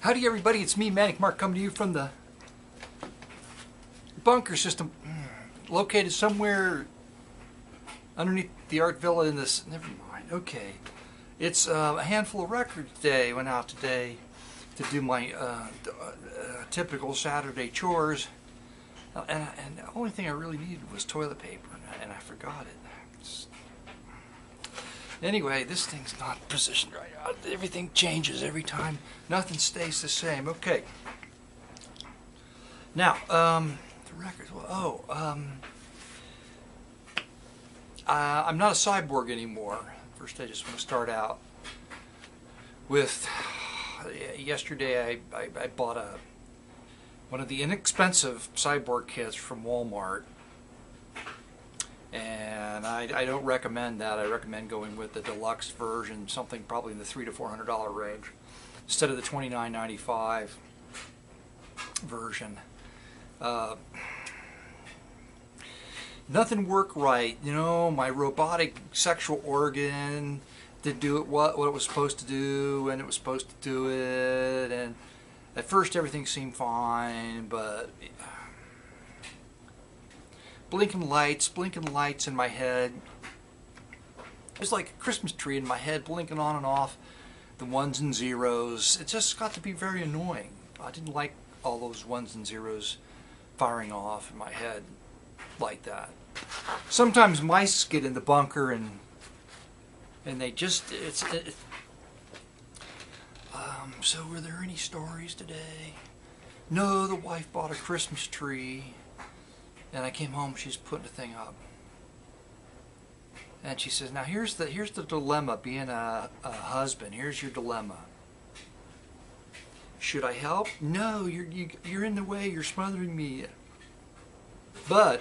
Howdy everybody, it's me, Manic Mark, coming to you from the bunker system located somewhere underneath the art villa in this, never mind, okay. It's a handful of records day. Went out today to do my typical Saturday chores, and the only thing I really needed was toilet paper, and I forgot it. Anyway, this thing's not positioned right. Everything changes every time. Nothing stays the same. Okay. Now, the records. Well, I'm not a CyBorg anymore. First, I just want to start out with. Yesterday, I bought one of the inexpensive CyBorg kits from Walmart. And I don't recommend that. I recommend going with the deluxe version, something probably in the $300 to $400 range, instead of the $29.95 version. Nothing worked right. You know, my robotic sexual organ didn't do it what it was supposed to do, and it was supposed to do it. And at first, everything seemed fine, but blinking lights in my head. It was like a Christmas tree in my head, blinking on and off, the ones and zeros. It just got to be very annoying. I didn't like all those ones and zeros firing off in my head like that. Sometimes mice get in the bunker and they just, so were there any stories today? No, the wife bought a Christmas tree. And I came home, she's putting the thing up. And she says, now here's the dilemma, being a husband. Here's your dilemma. Should I help? No, you're in the way, you're smothering me. But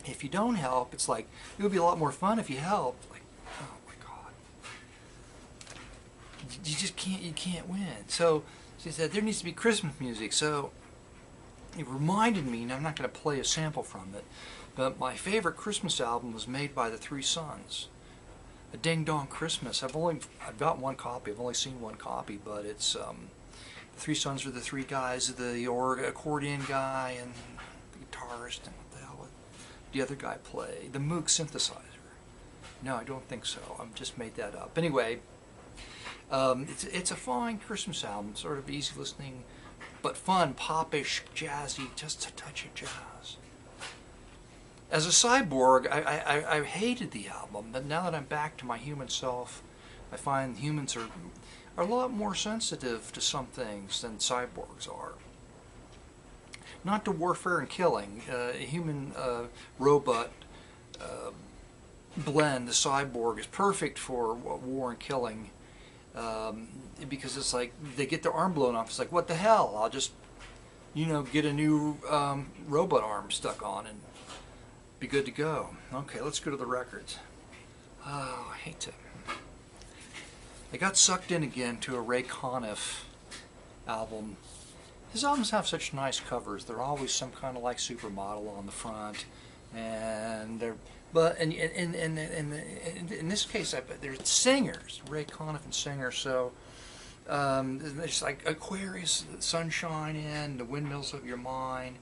if you don't help, it's like, it would be a lot more fun if you helped. Like, oh my God. You can't win. So she said, there needs to be Christmas music. So it reminded me, and I'm not going to play a sample from it, but my favorite Christmas album was made by the Three Sons. A Ding Dong Christmas. I've got one copy. I've only seen one copy, but it's the Three Sons are the three guys, the accordion guy and the guitarist, and what the hell would the other guy play? The Moog synthesizer. No, I don't think so. I've just made that up. Anyway, it's a fine Christmas album, sort of easy listening, but fun, popish, jazzy, just a touch of jazz. As a CyBorg, I hated the album, but now that I'm back to my human self, I find humans are a lot more sensitive to some things than cyborgs are. Not to warfare and killing. A human-robot blend, the CyBorg, is perfect for war and killing. Because it's like they get their arm blown off. It's like, what the hell? I'll just, get a new robot arm stuck on and be good to go. Okay, let's go to the records. Oh, I hate to. I got sucked in again to a Ray Conniff album. His albums have such nice covers. They're always some kind of like supermodel on the front, and they're. But in this case, they're singers, Ray Conniff and singers. So there's like Aquarius, Sunshine in, The Windmills of Your Mind.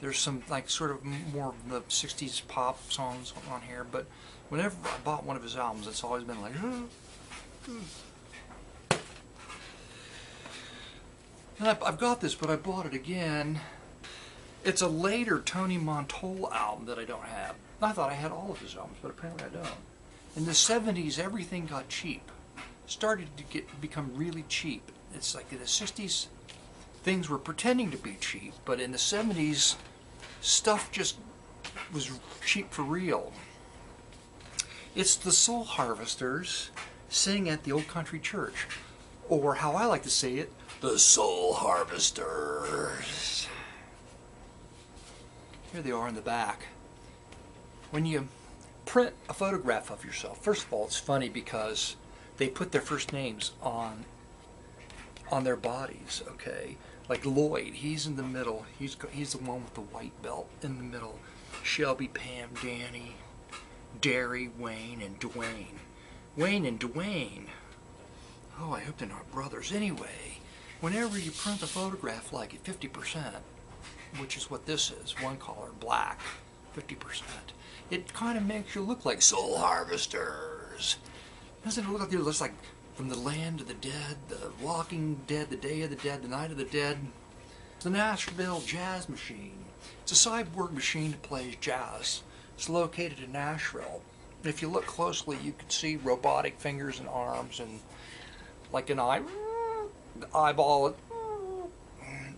There's some like sort of more of the '60s pop songs on here. But whenever I bought one of his albums, it's always been like. And I've got this, but I bought it again. It's a later Tony Montola album that I don't have. I thought I had all of his albums, but apparently I don't. In the 70s, everything got cheap. Started to become really cheap. It's like in the 60s, things were pretending to be cheap, but in the 70s, stuff just was cheap for real. It's the Soul Harvesters sing at the Old Country Church, or how I like to say it, the Soul Harvesters. Here they are in the back. When you print a photograph of yourself, first of all, it's funny because they put their first names on their bodies, okay? Like Lloyd, he's in the middle. He's the one with the white belt in the middle. Shelby, Pam, Danny, Derry, Wayne, and Dwayne. Wayne and Dwayne. Oh, I hope they're not brothers. Anyway, whenever you print a photograph like at 50%, which is what this is, one color, black, 50%, it kind of makes you look like soul harvesters. Doesn't it look like it looks like From the Land of the Dead, The Walking Dead, The Day of the Dead, The Night of the Dead? It's the Nashville Jazz Machine. It's a CyBorg machine that plays jazz. It's located in Nashville. If you look closely, you can see robotic fingers and arms and like an eye, the eyeball.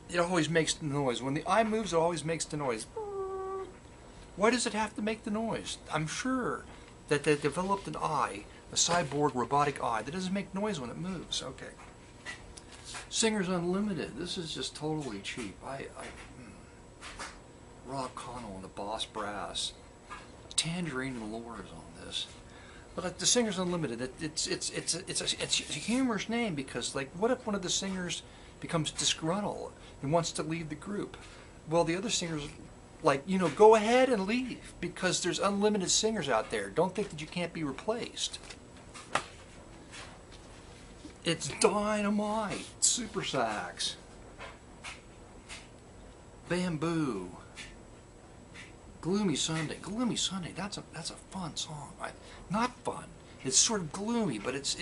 It always makes the noise. When the eye moves, it always makes the noise. Why does it have to make the noise? I'm sure that they developed an eye, a CyBorg robotic eye, that doesn't make noise when it moves. Okay. Singers Unlimited. This is just totally cheap. Rob Connell and the Boss Brass. Tangerine and Lore is on this. But the Singers Unlimited, it's a humorous name because, like, what if one of the singers becomes disgruntled and wants to leave the group? Well, the other singers, like, you know, go ahead and leave because there's unlimited singers out there. Don't think that you can't be replaced. It's dynamite, super sax, bamboo, Gloomy Sunday. Gloomy Sunday. That's a fun song. Not fun. It's sort of gloomy, but it's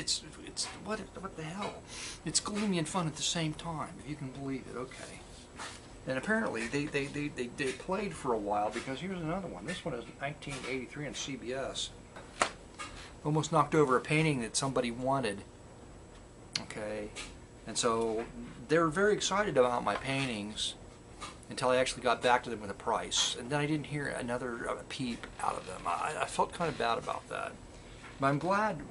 what the hell? It's gloomy and fun at the same time, if you can believe it. Okay. And apparently they played for a while because here's another one. This one is 1983 on CBS. Almost knocked over a painting that somebody wanted. Okay, and so they were very excited about my paintings until I actually got back to them with a price, and then I didn't hear another peep out of them. I felt kind of bad about that, but I'm glad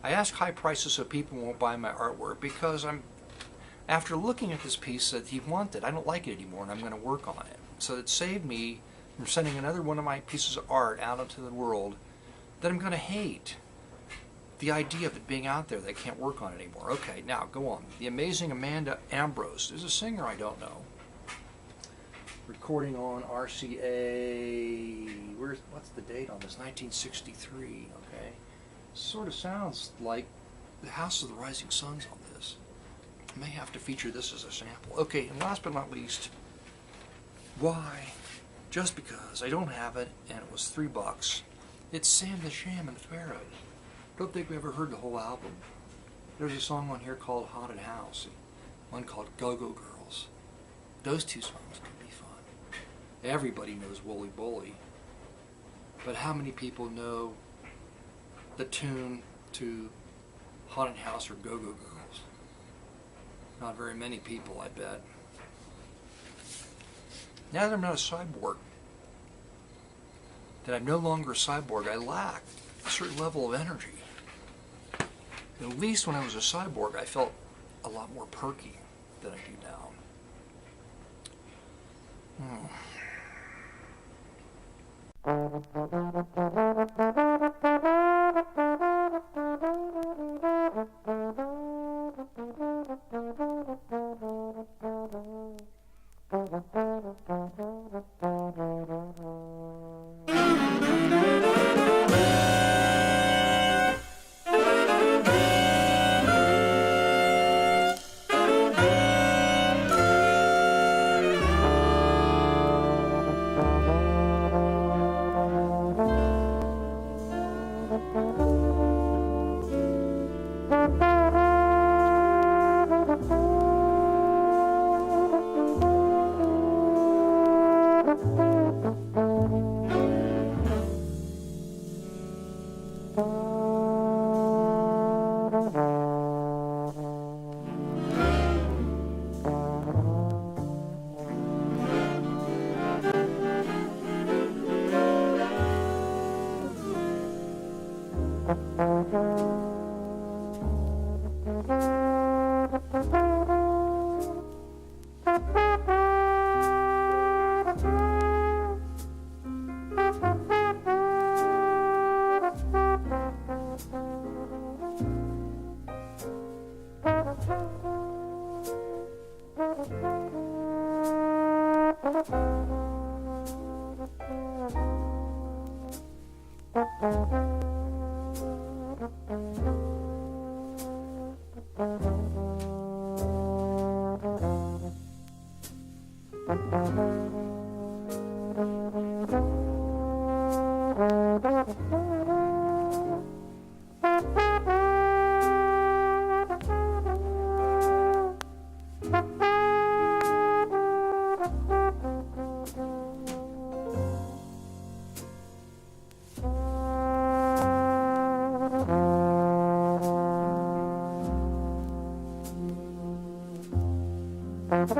I ask high prices so people won't buy my artwork because after looking at this piece that he wanted, I don't like it anymore, and I'm going to work on it. So it saved me from sending another one of my pieces of art out into the world that I'm going to hate. The idea of it being out there that I can't work on it anymore. Okay, now go on. The amazing Amanda Ambrose. There's a singer I don't know. Recording on RCA. What's the date on this? 1963. Okay. Sort of sounds like the House of the Rising Suns on this. I may have to feature this as a sample. Okay, and last but not least, why? Just because I don't have it and it was $3. It's Sam the Sham and the Pharaohs. Don't think we ever heard the whole album. There's a song on here called Haunted House, one called Go-Go Girls. Those two songs can be fun. Everybody knows Wooly Bully, but how many people know the tune to Haunted House or Go-Go Girls? Not very many people, I bet. Now that I'm not a cyborg, that I'm no longer a cyborg, I lack a certain level of energy. At least when I was a cyborg, I felt a lot more perky than I do now. Thank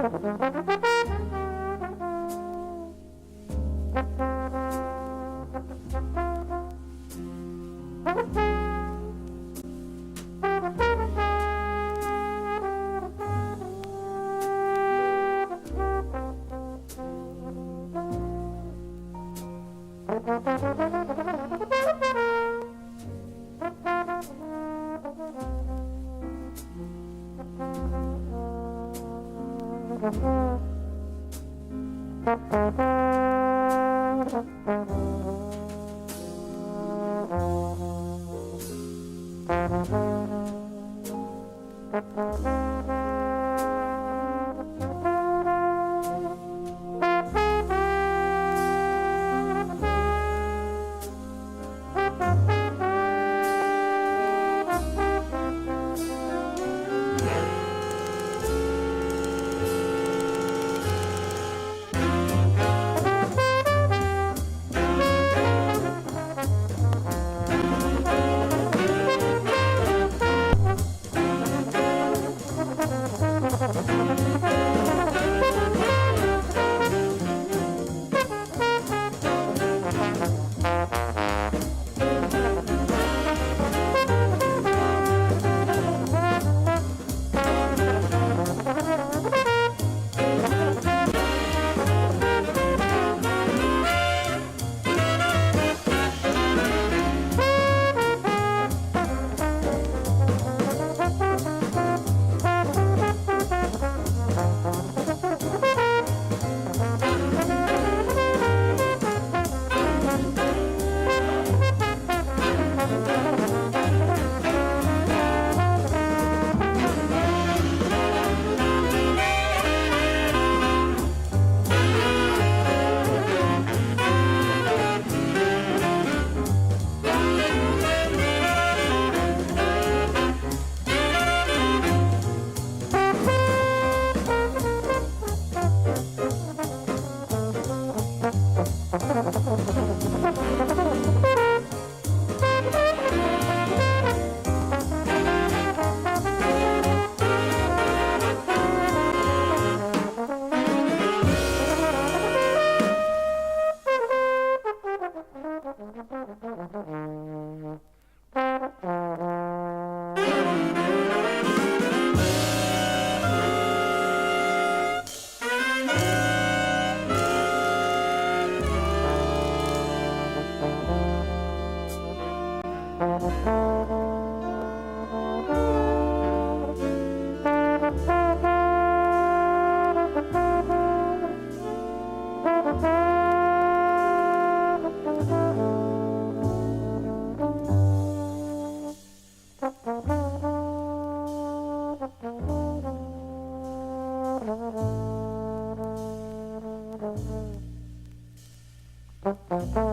you.